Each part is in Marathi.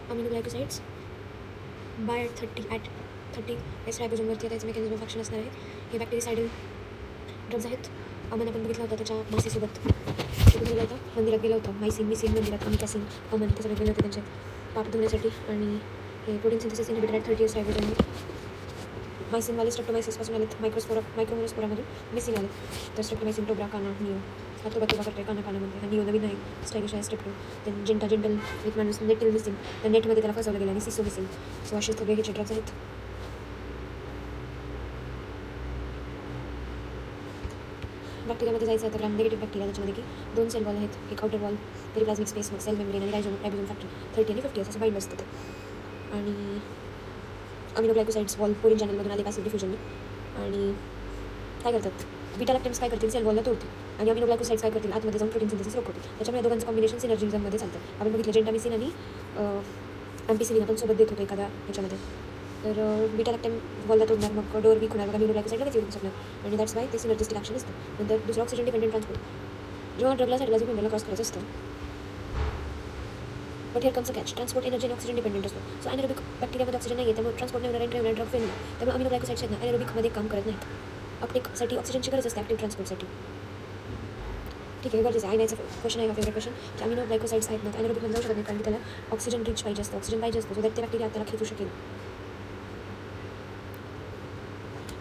अमिनोग्लायकोसाइड्स बाय 30 एस रायबोझोमवरती त्याचं मेकॅनिझम ऑफ ॲक्शन असणार आहे. हे बॅक्टेरिसायडल ड्रग्ज आहेत. अमन आपण बघितला होता त्याच्या मासीसोबत गेला होता, मंदिरात गेला होता. मिसिन मंदिरात आणि कॅसिन अमन ते सगळे गेले होते त्यांचे पाप धुण्यासाठी. आणि हे protein synthesis inhibited at 30 S रायबोझोमवर. मायसिनवाले स्ट्रेप्टोमायसिसपासून आलेत, मायक्रोमोनोस्पोरामधून मिसिन आलेत. तर स्ट्रेप्टोमायसिन, टोब्रा, काना, निओ हा तुबा करतोय कानामध्ये. हा निओ नवीन आहे, स्टायलिश आहे स्ट्रेप्टो. then जेंटल एक माणूस नेटिल मिसिंग, त्या नेटमध्ये त्याला फसवलं गेलं आणि सिसो मिसिंग. सो असे सगळे हे ड्रग्ज आहेत. बॅक्टेरियामध्ये जायचं आहे तर ग्राम निगेटिव्ह बॅक्टेरिया, त्याच्यामध्ये की 2 सेल वॉल आहेत, एक आउटर वॉल, पेरिप्लाझ्मिक स्पेस, मग सेल मेम्ब्रेन आणि रायबोझोम फॅक्टर 30 आणि 50 असं बाईंड असतं ते. आणि अमिनोग्लायकोसाइड्स वॉल पोरिन चॅनलमधून आले पॅसिव्ह डिफ्युजनने. आणि काय करतात, बीटा लॅक्टेम्स काय करतील, सेल वॉलला तोडतील. आणि अमिनोग्लायकोसाइड्स काय करतील, आतमध्ये जाऊन प्रोटीन सिंथेसिस रोखवतील. त्याच्यामुळे दोघांचं कॉम्बिनेशन सिनर्जिझममध्ये चालतं. आपण बघितलं जेंटामिसिन आणि एम्पिसिलिन आपण सोबत देत होतो एखाद्या ह्याच्यामध्ये. तर बीटा लॅक्टेम वॉलला तोडणार, मग डोअर वीक होणार, मग अमिनोग्लायकोसाइड लगेच येऊ शकणार. आणि दॅट्स वाय ते सिनर्जिस्टिक ॲक्शन असतं. नंतर दुसरं ऑक्सिजन डिपेंडंट ट्रान्सपोर्ट. जेव्हा ड्रगला साईडला मेंब्रेनला क्रॉस करायचं असतं, but here comes a catch, transport energy oxygen dependent असतो. सो ॲनारोबिक बॅक्टेरियामध्ये ऑक्सिजन नाही आहे, त्यामुळे ट्रान्सपोर्ट नाही होणार आणि ड्रग फेल होणार. त्यामुळे अमिनोग्लायकोसाइड्स आहेत ना ॲनारोबिकमध्ये काम करत नाहीत. अपटेकसाठी ऑक्सिजनची गरज असते ॲक्टिव्ह ट्रान्सपोर्टसाठी. ठीक आहे, गरजेचं आहे. आयनाचा क्वेश्चन आहे, फेवरेट क्वेश्चन, की अमिनोग्लायकोसाइड्स आहेत ना ॲनारोबिकमध्ये जाऊ शकत नाही, कारण की त्याला ऑक्सिजन रिच पाहिजे असतं, ऑक्सिजन पाहिजे असतो, सो दॅट ते बॅक्टेरिया त्याला खेचू शकेल.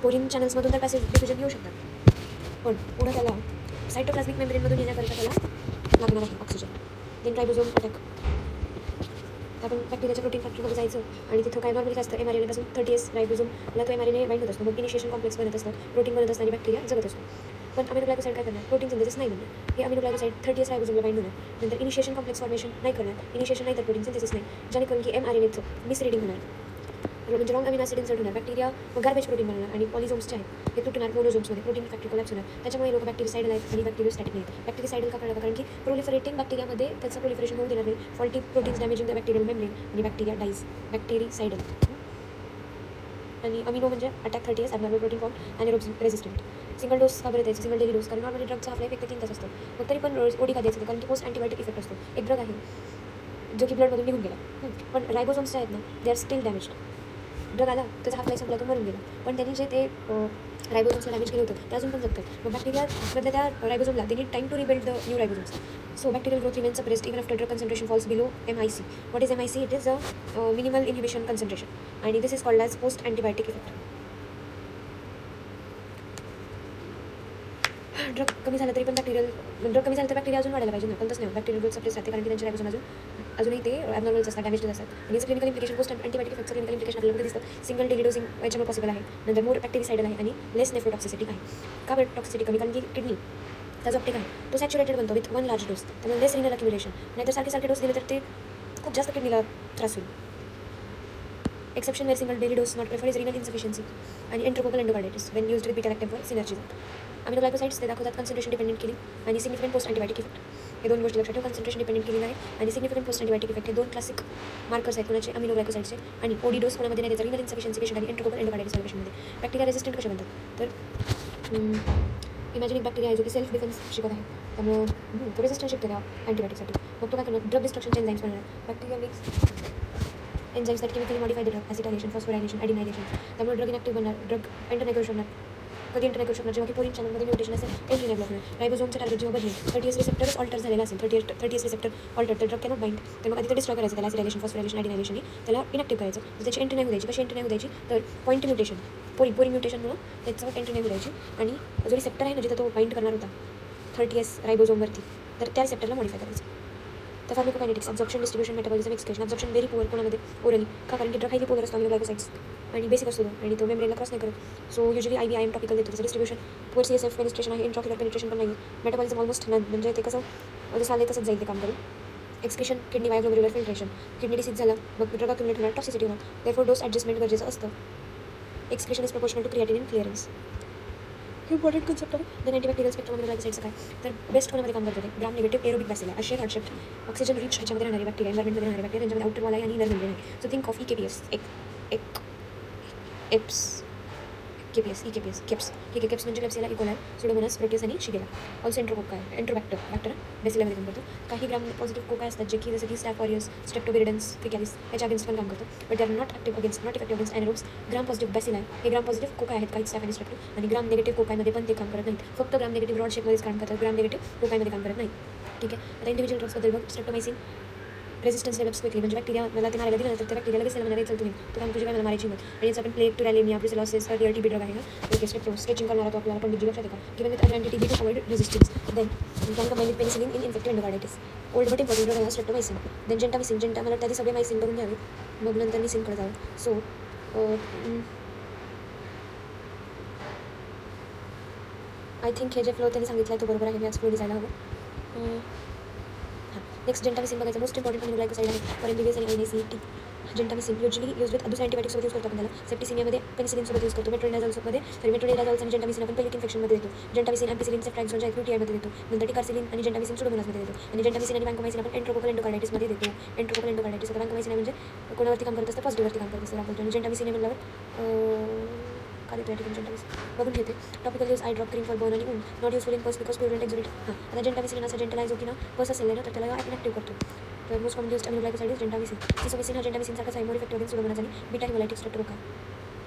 पोरिन चॅनल्समधून तर पॅसिव्ह डिफ्युजन येऊ शकतात, पण पुढं त्याला सायटोप्लाझ्मिक मेम्ब्रेनमधून येण्याकरिता त्याला लागणार आहे ऑक्सिजन. Then ribosome attack. आपण बॅक्टेरियाच्या प्रोटीन फॅक्टरीमध्ये जायचं आणि तिथं काय नॉर्मली काय असतं, mRNA पासून 30 एस रायबोझोमला तो mRNA बाईंड होत असतो, मग इनिशिएशन कॉम्प्लेक्स बनत असतं, प्रोटीन बनत असतं आणि बॅक्टेरिया जगत असतो. पण अमिनोग्लायकोसाइड काय करणार, प्रोटीन सिंथेसिस नाही करणार. हे अमिनोग्लायकोसाइड 30 एस रायबोझोमला बाईंड होणार, नंतर इनिशिएशन कॉम्प्लेक्स फॉर्मेशन नाही करणार, इनिशिएशन नाही तर प्रोटीन सिंथेसिस नाही, जेणेकरून की mRNAचं मिसरिडिंग होणार, म्हणजे रॉंग अमिनो ॲसिड इन्सर्ट होणार. बॅक्टेरिया मग गार्बेज प्रोटीन बनणार आणि पॉलिझोम्स जे आहेत हे तुटणार, मोनोझोम्समध्ये प्रोटीन फॅक्टरी कोलॅप्स होणार. त्याच्यामुळे लोक बॅक्टेरिसाइडल आहेत आणि बॅक्टेरियोस्टॅटिक नाही आहेत. बॅक्टेरिसाइडल का कळलं, कारण की प्रोलिफरेटिंग बॅक्टेरियामध्ये त्याचं प्रोलिफरेशन होऊ देणार नाही, faulty proteins damaging the bacterial membrane आणि बॅक्टेरिया डाईज. बॅक्टेरिसाइडल. आणि अमिनो म्हणजे attack 30 S abnormal protein form anaerobic resistant. Single dose का बरं द्यायचं, सिंगल डेली डोस, कारण नॉर्मली ड्रगचा हाफ लाईफ 1 ते 3 तास असतो, मग तरी पण ओडी का द्यायचं, कारण की पोस्ट अँटीबायोटिक इफेक्ट असतो. एक ड्रग आहे जो की ब्लडमधून निघून गेला, पण रायबोझोम्स आहेत ना they are still damaged. Drug आला त्याचा हाफ लाईफ संपला, तो मरून गेला, पण त्यांनी जे ते रायबोझोम्सला डॅमेज केलं होतं ते अजून पण जगतं. मग बॅक्टेरियामधल्या त्या रायबोझोमला they need time to rebuild the new ribosomes. So bacterial growth remains suppressed even after drug concentration falls below MIC. What is MIC? It is a minimal inhibition concentration, and this is called as post antibiotic effect. Drug कमी झालं तरी पण ड्रग कमी झालं तर बॅक्टेरिया अजून वाढायला पाहिजे ना, पण तसं नाही, बॅक्टेरियल ग्रोथ सप्रेस राहते, कारण की त्यांचे रायबोझोम अजूनही ते ॲबनॉर्मल्स असतात, डॅमेज असतात. आणि याचं क्लिनिकल इम्प्लिकेशन, पोस्ट अँटीबायोटिक इफेक्टचं क्लिनिकल इम्प्लिकेशन आपल्याला दिसतं. सिंगल डेली डोसिंग याच्यामुळे पॉसिबल आहे. नंतर मोर बॅक्टेरिसाइडल आहे आणि लेस नेफ्रोटॉक्सिसिटी आहे. का बरं टॉक्सिसिटी कमी, कारण की किडनी त्याचा अपटेक आहे तो सॅच्युरेटेड बनतो विथ 1 लार्ज डोस, त्यामुळे लेस रिनल अक्युमुलेशन. नाहीतर सारखे डोस दिले तर ते खूप जास्त किडनीला त्रास होईल. Exception where single daily dose not prefer is renal insufficiency आणि enterococcal endocarditis when used with beta lactam for synergism. Aminoglycosides ते दाखवतात कन्सन्ट्रेशन डिपेंडेंट किलिंग आणि सिग्निफिकंट पोस्ट अँटीबायोटिक इफेक्ट. हे 2 गोष्टी लक्षात ठेवा, कन्सन्ट्रेशन डिपेंडेंट किलिंग आहे आणि सिग्निफिकंट पोस्ट अँटीबायोटिक इफेक्ट. हे 2 क्लासिक मार्कर्स आहेत कोणाचे, अमिनोग्लायकोसाइड्सचे. आणि ओडी डोस कोणामध्ये नाही द्यायचा, रिनल इन्सफिशियन्सी पेशंट आणि एंट्रोकोकल एंडोकार्डायटिस पेशंटमध्ये. बॅक्टेरिया रेजिस्टंट कसे बनतात, तर इमॅजिन एक बॅक्टेरिया आहे जो की सेल्फ डिफेन्स शिकत आहे, त्यामुळे तो रेजिस्टन्स शिकतो त्या अँटीबायोटिकसाठी. मग तो काय करणार, ड्रग डिस्ट्रक्शनचे एन्झाईम्स बनणार. Bacteria makes enzymes that chemically modify the drug, acetylation, phosphorylation, adenylation. त्यामुळे ड्रग इनॅक्टिव्ह बनणार, ड्रग एंटर नाही करू शकणार. कधी एंटर नाही करू शकणार, जेव्हा की पोरिन चॅनलमध्ये म्युटेशन असेल, एंट्री नाही होणार. रायबोझोमचं टार्गेट जेव्हा बदलेल, 30 एस रिसेप्टरच ऑल्टर झालेला असेल, 30 एस रिसेप्टर ऑल्टर, तर ड्रग कॅनॉट बाइंड. तर मग आधी ते डिस्ट्रॉय करायचं, त्याला ॲसिटायलेशन, फॉस्फोरायलेशन, ॲडिनायलेशन, त्याला इनॅक्टिव्ह करायचं. तर त्याची एंट्री नाही होऊ द्यायची. कशी एंट्री नाही होऊ द्यायची, तर पॉईंट म्युटेशन, पोरिन म्युटेशनमुळे त्याचं एंट्री नाही होऊ द्यायची. आणि जो रिसेप्टर आहे ना जिथं तो बाइंड करणार होता 30 एस रायबोझोमवरती, तर त्या रिसेप्टरला मॉडिफाय करायचं. तर pharmacokinetics, absorption, distribution, metabolism, excretion. Absorption very poor कोणामध्ये, ओरली, का, कारण की ड्रग हायली पोलर असतो अमिनोग्लायकोसाइड्स आणि बेसिक असतो आणि तो मेम्ब्रेनला क्रॉस नाही करत. सो युजली IVIM टॉपिकल देतो. त्याचं डिस्ट्रिब्युशन पुअर CSF पेनिट्रेशन आहे, इंट्रॉक्युलर पेनिट्रेशन पण नाही आहे. मेटाबॉलिझम ऑलमोस्ट नन, म्हणजे ते कसं जसं आलं तसंच जाईल ते काम करून. एक्सक्रेशन, किडनी बायोग्लोब्युलर फिल्ट्रेशन, किडनी डिसीज झाला मग ड्रग अक्युमुलेट होणार, टॉक्सिसिटी होणार, देअरफॉर डोस ॲडजस्टमेंट गरजेचं असतं. Excretion is proportional to creatinine clearance. हे इम्पॉर्टंट कन्सेप्ट आहे. देन अँटीबॅक्टेरियल स्पेक्ट्रम अमिनोग्लायकोसाइड्सचं काय, तर बेस्ट कोणामध्ये काम करतो ते, ग्राम निगेटिव्ह एरोबिक बॅसिला, अशे हॉटशेप्ट ऑक्सिजन रिच ह्याच्यामध्ये राहणारे बॅक्टेरिया, एन्व्हायरमेंटमध्ये राहणारे बॅक्टेरिया, त्यांच्यामध्ये आउटर वॉल आहे आणि इनर मेम्ब्रेन आहे. So think of EKPS, keeps म्हणजे क्लेप्सिला, इकोलाय, सुडोमोनास, प्रोटियस आणि शिगेला. ऑल्सो एंट्रोकोक काय, एंट्रोबॅक्टर बेसिलामध्ये काम करतो. काही ग्राम पॉझिटिव्ह कोका असतात जे की जसं की स्टॅफ ऑरियस, स्ट्रेप्टोविरिडन्स, फिकॅलिस याच्या अगेन्स्ट पण काम करतो. But they are not effective against anaerobes. Gram positive bacilli हे ग्राम पॉझिटिव्ह कोका आहेत काही स्टॅफ आणि स्ट्रेप्टो, आणि ग्राम निगेटिव्ह कोकामध्ये पण ते काम करत नाहीत. फक्त ग्राम निगेटिव्ह ब्रॉड शेपमध्येच काम करतात, ग्राम निगेटिव्ह कोकामध्ये काम करत नाही. ठीक आहे. आता इंडिव्हिज्युअल ड्रग्सबद्दल बघ. स्ट्रेप्टोमायसिन रेजिस्टन्स डेव्हलप्स क्विकली, म्हणजे बॅक्टेरिया मला ते मारायला दिलं तर त्या बॅक्टेरिया लगेच मला चल तुम्ही तो काम तुझी काय मला मारायची मत. आणि याचा आपण प्लेग टू रॅलेमिया ब्रुसेलोसिस हा टीबी ड्रग आहे ना. ओके. स्ट्रेचिंग करणार तो आपल्याला पंडित जी लक्षात येतात. Given with other TB to avoid resistance. Then can combine with penicillin in infective endocarditis. Old but important drug आहे स्ट्रेप्टोमायसिन. देन जेंटामिसिन. मला त्याचे सगळे मायसिन बघून घ्यावे, मग नंतर मिसिनकडे जावं. सो आय थिंक हे जे फ्लो त्यांनी सांगितलं आहे तो बरोबर आहे. याच फ्लो दिसायला हवं. नेक्स्ट जेंटामिसिन बघायचं. मोस्ट इम्पॉर्टंट अमिनोग्लायकोसाइड आहे फॉर एमबीबीएस आणि NACT. जेंटामिसिन युजली यूज विथ दुसऱ्या अँटीबायोटिक सोबत यूज करतो आपण त्याला. सेप्टिसिमियामध्ये पेनिसिलिन सोबत यूज करतो. मेट्रोनिडाझोल्स आणि जेंटामिसिन आपण पहिली इन्फेक्शनमध्ये देतो. जेंटामिसिन एम्पिसिलिन सेफ्ट्रॅक्झोनच्या UTIमध्ये देतो. नंतर टिकारसिलिन आणि जेंटामिसिन सुडोमोनासमध्ये देतो. आणि जेंटामिसिन आणि वॅन्कोमायसिन आपण एंट्रोकोकल एंडोकार्डायटिसमध्ये देतो. एंट्रोकोकल एंडोकार्डायटिस. आता वॅन्कोमायसिन आहे म्हणजे कोणावरती काम करत असतं, पॉझिटिव्हवरती काम करत असतं आपण. आणि जेंटामिसिन आहे म्हणल्यावर का देतो या ठिकाणी जेंटामिसिन बघून घेते. Topical use I drop cream for burn आणि ऊन. नॉट युजफुल इन पस बिकॉज प्युरंट एक्झिबिट. आता जेंटामिसिन असा जेंटलाइज हो की ना पस असेल ना तर त्याला इनॅक्टिव्ह करतो. तर most common used aminoglycoside is gentamicin. Sisomicin हा जेंटामिसिन सारखाच आहे, मोर इफेक्टिव्ह अगेन्स्ट सुडोमोनास आणि beta haemolytic streptococci.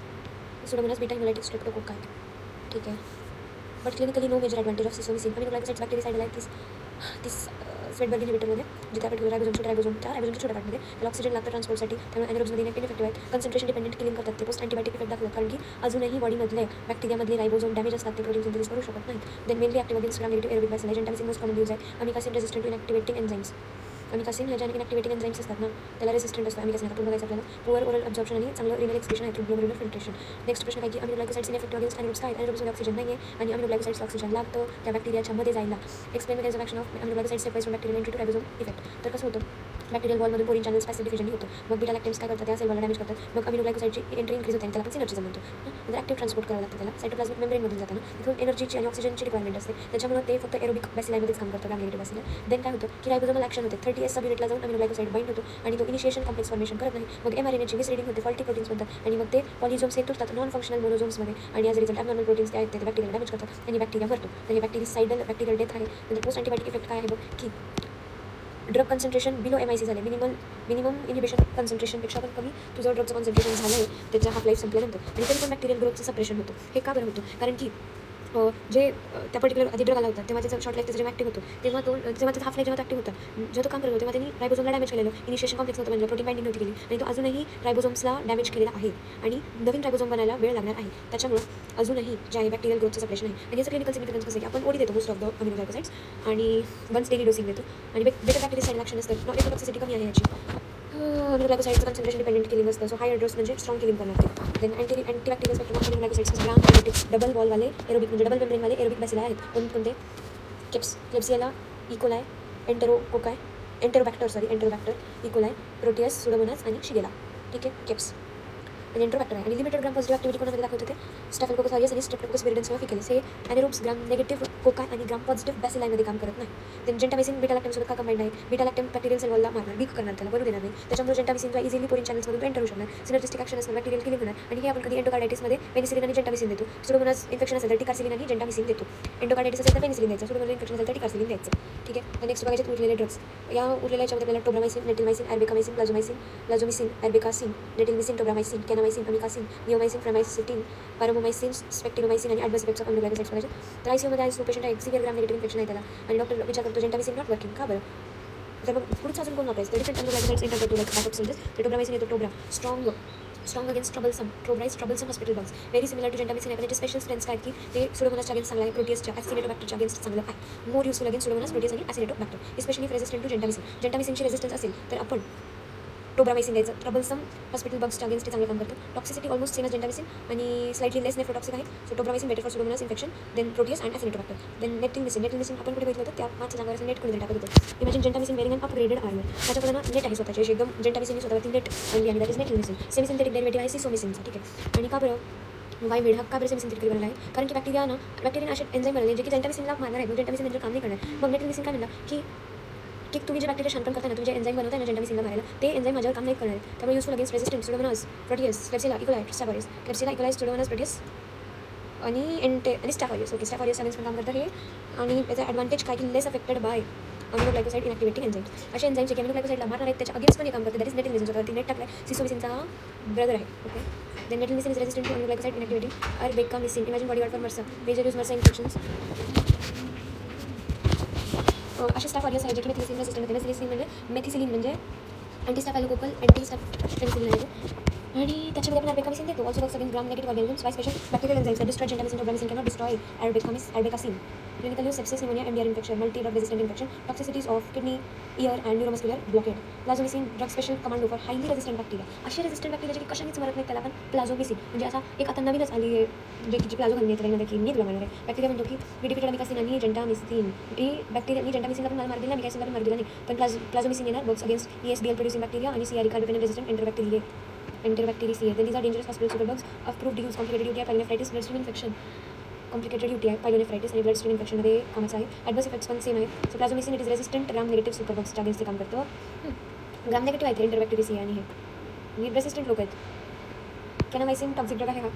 Pseudomonas beta haemolytic streptococci. ठीक आहे. But clinically no major advantage of sisomicin. Aminoglycosides bactericide like this Svedberg इनहिबिटरमध्ये जिथे आपण रायबोझोमच्या छोट्या पार्टमध्ये त्याला ऑक्सिजन लागतं ट्रान्सपोर्टसाठी, त्यामुळे ॲनारोब्समध्ये इफेक्टिव्ह आहेत. कन्सन्ट्रेशन डिपेंडेंट किलिंग करतात ते. पोस्ट अँटीबायोटिक इफेक्ट दाखवतात कारण की अजूनही बॉडीमधले बॅक्टेरियामधले रायबोझोम डॅमेज असतात, ते प्रोटीन सिंथेसिस करू शकत नाहीत. Then mainly active against gram negative aerobic bacilli. Gentamicin most common use आहे. Amikacin resistant to inactivating enzymes. Amikacin ह्या ज्या इनॅक्टिवेटिंग एन्झाइम्स असतात ना त्याला रेसिस्टंट असतो. अमिकासिन आता बघायचं आपल्याला. पुअर ओरल अब्झॉर्प्शन आणि चांगलं रिनल एक्सक्रीशन आहे थ्रू ग्लोमेरुलर फिल्ट्रेशन. नेक्स्ट प्रश्न काय की अमिनोग्लायकोसाइड्स इनइफेक्टिव्ह अगेन्स्ट ॲनारोब्स काय? ॲनारोब्समध्ये ऑक्सिजन नाही आहे आणि अमिनोग्लायकोसाइड्स ऑक्सिजन लागतं त्या बॅक्टेरियाच्या मध्ये जायला. Explain mechanism action of aminoglycosides step wise from bacterial entry to ribosome effect. तर कसं होतं, बॅक्टेरियल वॉलमधून पोरीन चॅनल्स पॅसिव्ह डिफ्युजन होतं. मग बीटा लॅक्टेम्स काय करतात, त्या सेलला डॅमेज करतात. मग अमिनोग्लायकोसाइडची एंट्री इन्क्रीज होते आणि त्याला आपण सिनर्जिझम म्हणतो. नंतर ॲक्टिव्ह ट्रान्सपोर्ट करावं लागतं त्याला सायटोप्लाझमिक मेम्ब्रेनमधून जाताना. तिथून एनर्जीची आणि ऑक्सिजनची रिक्वायरमेंट असते, त्याच्यामुळे ते फक्त एरोबिक बॅसिलायमध्येच काम करतं, ग्राम निगेटिव्ह बॅसिलाय. देन काय होतं की रायबोझोमल ॲक्शन होते. 30S सबयुनिटला जाऊन अमिनोग्लायकोसाइड बाइंड होतो आणि तो इनिशिएशन कॉम्प्लेक्स फॉर्मेशन करत नाही. मग mRNAची मिसरीडिंग होते, फॉल्टी प्रोटीन्स बनतात आणि मग ते पॉलिझोम्स हे तुटतात नॉन फंक्शनल मोनोझोम्समध्ये आणि as a result abnormal proteins काय आहेत ते बॅक्टेरिया डॅमेज करतात आणि बॅक्टेरिया मरतो. तर हे बॅक्टेरियल डेथ आहे. नंतर पोस्ट अँटीबायोटिक इफेक्ट काय आहे बघ की ड्रग कन्सन्ट्रेशन बिलो MIC झाले. मिनिमम इनिबिशन कन्सन्ट्रेशनपेक्षा पण कमी तुझं ड्रगचं कन्सन्ट्रेशन झालं आहे त्याच्या हाफ लाईफ संपल्यानंतर, आणि तरी पण बॅक्टेरियल ग्रोथचं सप्रेशन होतं. हे का बरं होतं? कारण की जे त्या पर्टिक्युलर आधी ड्रग आला होता तेव्हा त्याचा शॉर्ट लाईफ त्याचा जेव्हा ॲक्टिव्ह होतो तेव्हा त्याचा हाफ लाईफ जेव्हा ॲक्टिव्ह होता, जेव्हा तो काम करतो तेव्हा त्यांनी रायबोझोमला डॅमेज केलेलं. इनिशिएशन कॉम्प्लेक्स नव्हतं म्हणजे प्रोटीन बाइंडिंग नव्हती केली आणि तो अजूनही रायबोझोम्सला डॅमेज केलेला आहे आणि नवीन रायबोझोम बनायला वेळ लागणार आहे. त्याच्यामुळं अजूनही जे आहे बॅक्टेरियल ग्रोथचं सप्रेशन आहे. आणि याचं क्लिनिकल सिग्निफिकन्स कसं आहे की आपण ओडी देतो मोस्ट ऑफ द अमिनोग्लायकोसाइड्स आणि वन्स डेली डोसिंग देतो आणि बेटर बॅक्टेरियासाइड ॲक्शन असतं. टॉक्सिसिटी कमी आहे याची. अमिनोग्लायकोसाइड्सचं कन्सन्ट्रेशन डिपेंडेंट किलिंग असतं. सो हायर डोस म्हणजे स्ट्रॉंग किलिंग करणार ते. Then antibacterial spectrum of aminoglycosides gram negative double वॉलवाले एरोबिक म्हणजे डबल मेम्ब्रेनवाले एरोबिक बॅसिलाय आहेत. कोणते? Klebsiella, E coli, Enterobacter, E coli, Proteus, Pseudomonas आणि शिगेला. ठीक आहे. केप्स आणि एंट्रोबॅक्टर आहे. आणि लिमिटेड ग्राम पॉझिटिव्ह ॲक्टिव्हिटी कोणामध्ये दाखवत होते? स्टॅफिलोकोकस ऑरियस आणि स्ट्रेप्टोकोकस विरिडन्स किंवा फिकॅलिस. हे ॲनारोब्स ग्राम निगेटिव्ह कोकाय आणि ग्राम पॉझिटिव्ह बॅसिलायमध्ये काम करत नाही. देन जेंटामिसिन बीटा लॅक्टेमसोबत का कंबाईंड आहे? बीटा लॅक्टेम बॅक्टेरियल सेल वॉलला मारणार, वीक करणार, त्याला बनू देणार नाही. त्याच्यामुळे जेंटामिसिनचा इझिली पोरीन चॅनल्समधून एंटर होऊ शकणार. सिनर्जिस्टिक ॲक्शन असणार, बॅक्टेरियल किलिंग होणार. आणि हे आपण कधी एंडोकार्डायटिसमध्ये पेनिसिलिन आणि जेंटामिसिन देतो. सुडोमोनास इन्फेक्शन असेल तर टिकारसिलिन आणि जेंटामिसिन देतो. एंडोकार्डायटिस असेल तर पेनिसिलिन द्यायचं. सुडोमोनास इन्फेक्शन असेल तर टिकारसिलिन द्यायचं. ठीक आहे. नेक्स्ट बघायचे उरलेले ड्रग्स. या उरलेल्या याच्यामध्ये आपल्याला टोब्रामायसिन, नेटिलमायसिन, ॲर्बिकामायसिन, प्लाझोमिसिन, ॲर्बिकासिन, नेटिलमिसिन, टोब्रामायसिन, कॅनामायसिन, अमिकासिन, निओमायसिन, फ्रामायसिटिन, पारामोमायसिन, स्पेक्टिनोमायसिन आणि ॲडवर्स इफेक्ट्स ऑफ अमिनोग्लायकोसाइड्स बघायचे. तर ICUमध्ये आयसीयू पेशंट आहे, सिव्हिअर ग्राम निगेटिव्ह इन्फेक्शन आहे त्याला आणि डॉक्टर विचार करतो जेंटामिसिन नॉट वर्किंग का बरं? तर मग पुढचं अजून कोण वापरायचं? डिफरंट अमिनोग्लायकोसाइड्स एंटर करतो लाईक बॅकअप सोल्जर्स. तर टोब्रामायसिन येतो tobra strong against troublesome hospital bugs. Very similar to gentamicin आहे. पण त्याचे स्पेशल स्ट्रेंथ्स काय की ते सुडोमोनासच्या अगेन्स्ट चांगला आहे, प्रोटियसच्या ॲसिलेटोबॅक्टरच्या अगेन्स्ट चांगलं आहे. मोर युजफुल अगेन्स्ट सुडोमोनास, प्रोटियस आणि ॲसिलेटोबॅक्टर. स्पेशली रेजिस्टंट टू जेंटामिसिनची रेजिस्टन्स असेल तर आपण टोब्रामायसिन द्यायचं. ट्रबलसम हॉस्पिटल बग्सच्या अगेन्स्ट चांगलं काम करतं. Toxicity almost same as gentamicin आणि स्लाइटली लेस नेफ्रोटॉक्सिक आहे. So tobramycin better for Pseudomonas infection. Then Proteus and Acinetobacter. Then netilmicin आपण कुठे बघितलं होतं त्या मागच्या जागेवर नेट कुठे टाकत होतं. इमॅजिन जेंटामिसिन वेअरिंग अन अपग्रेडेड आर्मर. त्याच्याकडे ना नेट आहे स्वतःची अशी एकदम जेंटामिसिनने स्वतःवरती नेट आणली आणि दॅट इज नेटिलमिसिन. सेमिसिंथेटिक डेरिव्हेटिव्ह आहे सिसोमिसिनचा. ठीक आहे. आणि का बरं वायमेड हा का बरं सेमिसिंथेटिक बनला आहे? कारण की बॅक्टेरिया असे एन्झाईम बनले जे की जेंटामिसिनला मारणार आहे. मग जेंटामिसिन त्यांचं काम नाही करणार. मग नेटिलमिसिन काय म्हणला की तुम्ही जे बॅक्टेरिया शांतपण करताय ना, तुम्ही जे एन्झाईम बनवताय ना जेंटामिसिनला मारायला, ते एन्झाईम माझ्यावर काम नाही करणार आहे. त्यामुळे useful against resistant Pseudomonas, Proteus, Klebsiella, E coli, Staph aureus. Klebsiella, E coli, Pseudomonas, Proteus आणि स्टॅफॉरियस. ओके. स्टॅफॉरियस अगेन्स्ट पण काम करतं हे. आणि त्याचा ॲडव्हांटेज काय की लेस अफेक्टेड बाय अमिनोग्लायकोसाइड इनॅक्टिवेटिंग एन्झाईम. असे एन्झाईम जे अमिनोग्लायकोसाइडला मारणार आहेत त्याच्या अगेन्स्ट पण हे काम करते. That is netilmicin. जो नेट टाकला आहे सिसोमिसिनचा हा ब्रदर आहे. Okay, then netilmicin is resistant to aminoglycoside inactivating arbekacin. Imagine bodyguard for MRSA. Major use MRSA infections. असे स्टाफ ऑडियन्स आहेत जे की मेथिसिलिन रेजिस्टंट होते. मेथिसिलिन म्हणजे मेथिसिलिन म्हणजे अँटीस्टॅफायलोकोकल अँटीस्टॅफिलिन आहे आणि त्याच्यामध्ये आपण अर्बेकामिसिन देतो. Also works against gram negative organisms by special bacterial enzymes that destroy gentamicin. Tobramycin cannot destroy अर्बेकासिन. Clinical use sepsis, pneumonia, MDR infection, multi-drug resistant infection, toxicities of kidney, ear and neuromuscular blockade. Plazomicin drug special commando for highly resistant bacteria. असे रेजिस्टंट बॅक्टेरिया जे की कशानेच मरत नाहीत त्याला आपण प्लाझोमिसिन म्हणजे असा एक आता नवीनच आली आहे जे की जी प्लाझो घालून येते त्यामध्ये की मी तुला म्हणणार आहे बॅक्टेरिया म्हणतो की विडिपिटेड अमिकासिन आणि जेंटामिसिन. ही बॅक्टेरिया जेंटामिसिनला पण मार दिला, अमिकासिनला पण मार दिला नाही, पण प्लाझोमिसिन येणार works against ESBL producing bacteria आणि CRE carbapenem resistant enterobacteria. Then these are dangerous hospital superbugs of proved use. Complicated UTI, pyelonephritis, bloodstream infection. Complicated UTI, pyelonephritis आणि ब्लडस्ट्रीम इन्फेक्शनमध्ये कामाचं आहे. ॲडवर्स इफेक्ट्स पण सेम आहे. So plazomicin it is resistant gram negative सुपरबग्सच्या अगेन्स्ट काम करतं. ग्राम नेगेटिव्ह आहे ते इंटरबॅक्टेरिया आणि हे रेसिस्टंट लोक आहेत. कॅनामायसिन टॉक्सिक ड्रग आहे हा.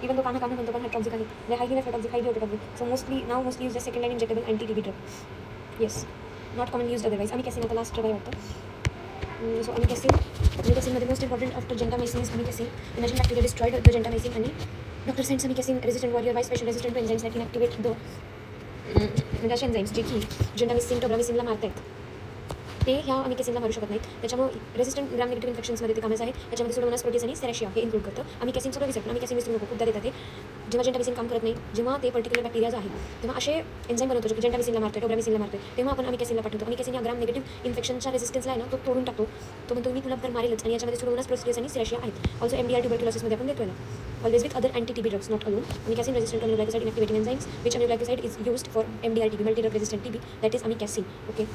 इवन तो काना म्हणतो पण हा टॉक्सिक आहे. म्हणजे highly nephrotoxic, highly ototoxic. So mostly use the second line injectable anti TB drug. Yes, not common use otherwise. Amikacin आता लास्ट ड्रग आहे वाटतं. सो अमिकॅसिनमध्ये most important after gentamicin is amikacin. Imagine bacteria destroyed the gentamicin आणि doctor sends amikacin resistant warrior by special resistant to enzymes that inactivate the म्हणजे असे एन्झाइम्स जे की जेंटामिसिन टोब्रामिसिनला मारतात ते ह्या अमिकॅसिनला मारू शकत नाहीत. त्याच्यामुळे रेजिस्टंट ग्राम निगेटिव्ह इन्फेक्शन्समध्ये ते कामाचं आहे. त्याच्यामध्ये सुडोमोनास प्रोटीस आणि सेरेशिया हे इन्क्लूड करतं. अमिकॅसिन सगळं विसरतं. अमिकॅसिन विसरू नको, खूपदा देतात ते जेव्हा जेंटामिसिन काम करत नाही, जेव्हा ते पर्टिक्युलर बॅक्टेरियाज आहे तेव्हा असे एन्झाईम बनवतो जे की जेंटामिसिनला मारतो, टोब्रामिसिनला मारतो, तेव्हा आपण अमिकॅसिनला पाठवतो. अमिकॅसिन या ग्राम निगेटिव्ह इन्फेक्शनच्या रेजिस्टन्सला आहे ना तो तोडून टाकतो. तो म्हणतो मी तुला तर मारेलच आणि याच्यामध्ये सुडोमोनास प्रोटीस आणि सेरेशिया आहेत. ऑल्सो MDR ट्युबरक्युलोसिसमध्ये आपण देतो याला. Always with other anti-TB drugs, not alone. Amikacin resistant to aminoglycoside inactivating enzymes, which aminoglycoside is used for MDR-TB, multi-drug resistant TB, that is amikacin. Okay.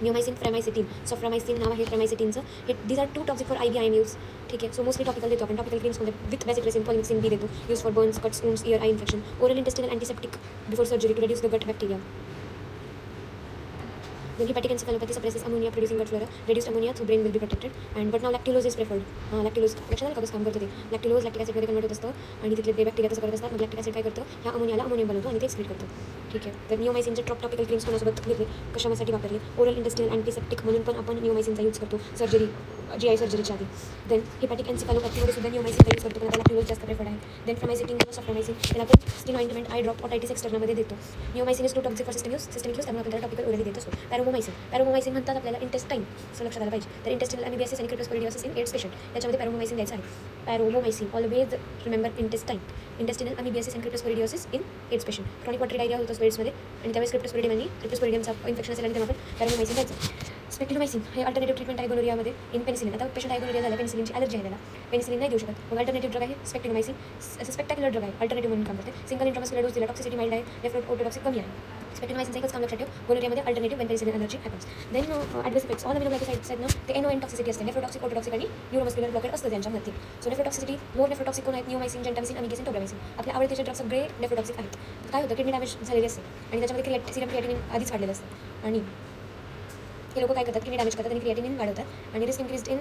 Neomycin, Framycetine. So Framycin नाव आहे Framycetinचं. These are too toxic for IBIM use. ठीक आहे. सो मोस्टली टॉपिकल देतो आपण. टॉपिकल क्रीम्स मध्ये विथ बेसिट्रेसिन, पॉलिमिक्सिन बी देतो. Use for burns, cuts, wounds, ear, eye infection. Oral intestinal antiseptic before surgery to reduce the gut bacteria. Then hepatic encephalopathy suppresses ammonia producing gut flora, reduced ammonia so brain will be protected. And but now lactulose is preferred. Lactulose लक्षात आलं का कसं काम करतं ते. लॅक्टिलोज लॅक्टिक ॲसिडमध्ये कन्वर्ट होत असतं आणि तिथले ते बॅक्टेरिया तसं करत असतात. मग लॅक्टिक ॲसिड काय करतं, ह्या अमोनियाला अमोनियम बनवतो आणि ते एक्सक्रीट करतं. ठीक आहे. तर निओमायसिनचे टॉपिकल क्रीम्स कोणासोबत घेतले, कशासाठी वापरले, ओरल इंटेस्टिनल अँटीसेप्टिक म्हणून पण आपण निओमायसिनचा यूज करतो सर्जरी GI सर्जरीच्या आधी. देन हेपॅटिक एन्सेफॅलोपॅथीमध्ये सुद्धा निओमायसिनचा यूज करतो पण आता लॅक्टिलोज जास्त प्रेफर्ड आहे. देन फ्रामायसिटिन किंवा सॉफ्रामायसिन त्याला आपण skin ointment, eye drop, otitis एक्सटर्नलमध्ये देतो. Neomycin is too toxic for systemic use त्यामुळे आपण त्याला टॉपिकल ओरली देत असतो. पॅरोमोमायसिन म्हणतात आपल्याला इंटेस्टाईन असं लक्षात आलं पाहिजे. तर इंटेस्टिनल अमिबियासिस आणि क्रिप्टोस्पोरिडियोसिस इन एड्स पेशंट याच्यामध्ये पॅरोमोमायसिन द्यायचं आहे. Paromomycin always remember intestinal amoebiasis and cryptosporidiosis in AIDS patient. Chronic water diarrhoea होतो एड्समध्ये आणि त्यावेळेस क्रिप्टोस्पोरिडियमचा इन्फेक्शन असेल आणि तेव्हा आपण पॅरोमोमायसिन द्यायचं. स्पेक्टिनोमायसिन हे अल्टरनेटिव्ह ट्रीटमेंट आहे गोनोरियामध्ये इन पेनिसिलिन. आता पेशंट आहे गोनोरिया झाला, पेनिसिलिनची ॲलर्जी आहे त्याला, पेनिसिलिन नाही देऊ शकत, मग अल्टरनेटिव्ह ड्रग आहे स्पेक्टिनोमायसिन. स्पेक्टॅक्युलर ड्रग आहे, अल्टरनेटिव्ह म्हणून काम करते. सिंगल इंट्रामस्क्युलर डोस दिला, टॉक्सिसिटी माइल्ड आहे, नेफ्रोटॉक्सिक कमी आहे. स्पेक्टिनोमायसिनचं एकच काम लक्षात ठेव, गोनोरियामध्ये alternative when penicillin allergy happens. Then adverse effects all aminoglycosides आहेत ना ते NON टॉक्सिसिटी असते, नेफ्रोटॉक्सिक, ऑटोटॉक्सिक आणि न्यूरोमस्क्युलर ब्लॉकेड असतं त्यांच्यामध्ये. सो नेफ्रोटॉक्सिसिटी मोर नेफ्रोटॉक्सिक कोण आहेत, निओमायसिन, जेंटामिसिन, अमिकॅसिन, टोब्रामिसिन. आपले आवडतेचे ड्रग सगळे नेफ्रोटॉक्सिक आहेत. काय होतं, किडनी डॅमेज झालेली असते आणि त्याच्यामध्ये सिरम क्रिएटिनिन आधीच वाढलेलं असतं आणि हे लोक काय करतात, किडनी डॅमेज करतात आणि क्रिएटिनिन वाढवतात आणि risk increase in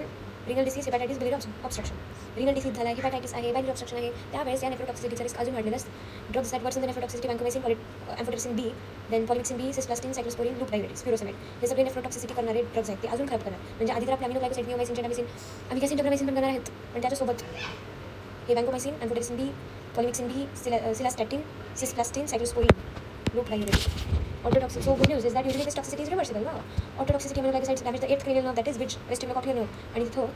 renal disease, hepatitis, biliary obstruction. Renal disease झाला, हेपॅटायटिस आहे, बायली ऑब्स्ट्रक्शन आहे, त्यावेळेस या नेफ्रोटॉक्सिसिटीचा रिस्क अजून वाढलेला असतं. Drugs that worsen the nephrotoxicity, vancomycin, amphotericin B, then polymyxin B, cisplatin, cyclosporin, loop diuretics, furosemide, हे सगळे नेफ्रोटॉक्सिसिटी करणारे ड्रग्स आहेत. ते अजून खराब करणार. म्हणजे आधी तर आपल्या अमिनोग्लायकोसाइड, निओमायसिन, जेंटामिसिन, अमिकॅसिन, टोब्रामिसिन पण करणार आहेत, पण त्याच्यासोबत हे vancomycin, amphotericin B, polymyxin B, cilastatin, cisplatin, cyclosporin, loop diuretics. Autotoxic. So good news is that usually this toxicity is reversible. Wow. Autotoxicity aminoglycosides damage the 8th cranial nerve, that is which vestibular cochlear nerve. आणि तिथं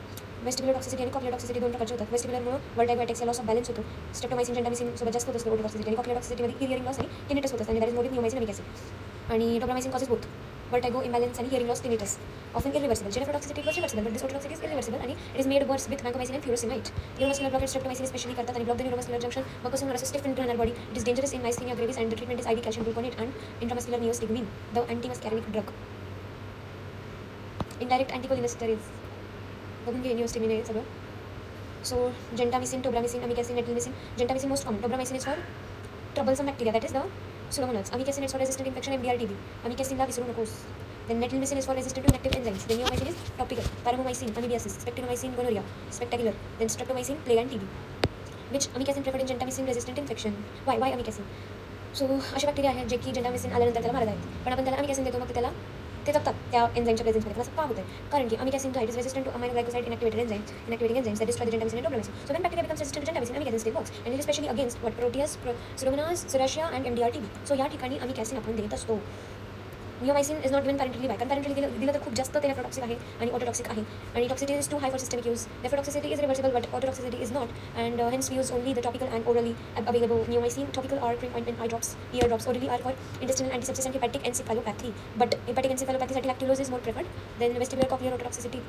वेस्टिब्युलर टॉक्सिसिटी आणि कॉक्लियर टॉक्सिसिटी दोन प्रकारचे होतात. वेस्टिब्युलरमुळे vertigo attacks, loss of balance होतो. स्ट्रेप्टोमायसिन, जेंटामिसिन सोबत जास्त होत असतं ऑटोटॉक्सिसिटी आणि कॉक्लियर टॉक्सिसिटीमध्ये हिअरिंग लॉस आणि टिनिटस होत असतं आणि that is more with neomycin आणि अमिकॅसिन. आणि tobramycin causes both vertigo, imbalance आणि hearing loss, tinnitus, often irreversible. Nephrotoxicity was reversible but this ototoxicity is irreversible आणि it is made worse with वॅन्कोमायसिन आणि फ्युरोसेमाइड. न्यूरोमस्क्युलर ब्लॉकेज स्ट्रेप्टोमायसिन स्पेशली करतात आणि ब्लॉक द न्यूरोमस्क्युलर जंक्शन, मग कसं होणार असं stiff internal body. It is dangerous in myasthenia gravis and the treatment is IV calcium gluconate and intramuscular neostigmine, the antimuscarinic drug. Indirect anticholinesterase बघून घे, निओस्टिग्मिन आहे सगळं. So gentamicin, tobramycin, amikacin, netilmicin. Gentamicin most common, tobramycin is for troublesome bacteria, that is the Pseudomonas. Amikacin is for resistant infection, MDR-TB. अमिकॅसिनला विसरू नकोस. Then netilmicin is for resistant to inactive enzymes. Then neomycin is topical. Paromomycin, amoebiasis. Spectinomycin, gonorrhea. Spectacular. Then streptomycin, plague and TB. Which amikacin preferred in gentamicin resistant infection. Why amikacin? So असे बॅक्टेरिया आहेत जे की जेंटामिसिन आल्यानंतर त्याला मारत आहेत, पण आपण त्याला अमिकॅसिन देतो, मग त्याला ते जगतात त्या एन्झाईमच्या प्रेझेन्समध्ये. पण असं का होतं कारण की amikacin is resistant to aminoglycoside inactivated enzymes that destroy the gentamicin and tropomyosin. So when bacteria becomes resistant to gentamicin, amikacin still works, and it is especially against what Proteus, Pseudomonas, Serratia and MDR-TB. So या ठिकाणी amikacin आपण देत असतो. Neomycin is not given parenterally by, कारण पॅरेंटली दिलं तर खूप जास्त ते नेफ्रोटॉक्सिक आहे आणि ऑटोटॉक्सिक आहे, आणि toxicity is too high for systemic use. Nephrotoxicity is reversible but ototoxicity is not, and hence we use only the topical and orally available neomycin. Topical or cream ointment, eye drops, ear drops. Orally are for intestinal antisepsis and hepatic encephalopathy, but hepatic encephalopathy साठी lactulose is more preferred. Then vestibular cochlear ototoxicity,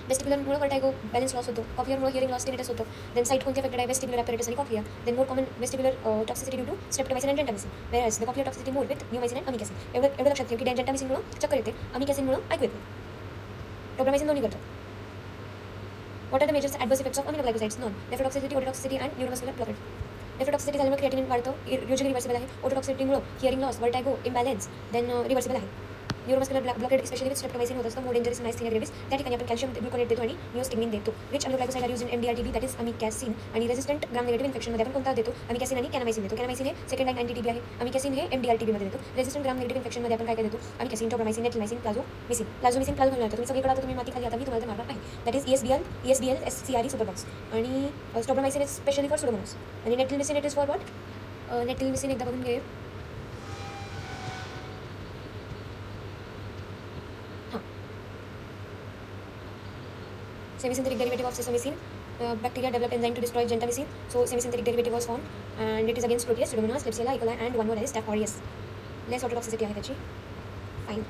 वेस्टिब्युलरमुळे वर्टायगो बॅलन्स लॉस होतो, कॉक्लियरमुळे हिअरिंग लॉस टिनिटस होतं. देन साईट कोणती अफेक्टेड आहे, वेस्टिब्युलर ॲपरेटस आणि cochlear. Then more common vestibular toxicity due to streptomycin and gentamicin, whereas the cochlear toxicity more with neomycin and amikacin. एवढं लक्षात ठेव की जेंटामिसिनमुळं चक्कर येते, अमिकॅसिनमुळं ऐकू येते. टोब्रामायसिन दोन्ही करतात. What are the major adverse effects of aminoglycosides? None. Nephrotoxicity, ototoxicity and neuromuscular blockade. Nephrotoxicity झाल्यामुळे क्रिएटिनिन वाढतं, युजली रिव्हर्सिबल आहे. ऑटोटॉक्सिसिटीमुळे hearing loss, vertigo, imbalance, then reversible आहे. Neuromuscular blockade specially with streptomycin होत असतं, मोर डेंजरस नायस्थेनिया ग्रेव्हिस. त्या ठिकाणी आपण कॅल्शियम ग्लुकोनेट देतो आणि निओस्टिग्मिन देतो. Which aminoglycoside are use in MDR-TB, that is amikacin. आणि रेसिस्टंट ग्राम निगेटिव्ह इन्फेक्शनमध्ये आपण कोणता देतो, अमिकॅसिन आणि कॅनामायसिन देतो. कॅनामायसिन हे सेकंड लाईन अँटी-TB आहे, अमिकॅसिन हे MDR-TB मध्ये देतो. रेसिस्टंट ग्राम निगेटिव्ह इन्फेक्शनमध्ये आपण काय देतो, अमिकॅसिन, टोब्रामायसिन, नेटिलमायसिन, प्लाझोमिसिन. प्लाझोमिसिन तुम्ही सगळीकडे आता तुम्ही माती खाली आता मी तुम्हाला मारणार आहे. That is ESBL SCRE सुपरबॉक्स. आणि टोब्रामायसिन इज स्पेशली फॉर सुडोमोनास. आणि नेटिलमिसिन इट इज फॉर वॉट, नेटिलमिसिन एकदा बघून घे. Semisynthetic derivative of sesamicin. Bacteria develop enzyme to destroy gentamicin. So semisynthetic derivative was formed, and it is against Proteus, Pseudomonas, Klebsiella, E. coli, and one more that is Staph aureus. Less autotoxicity आहे त्याची. Fine.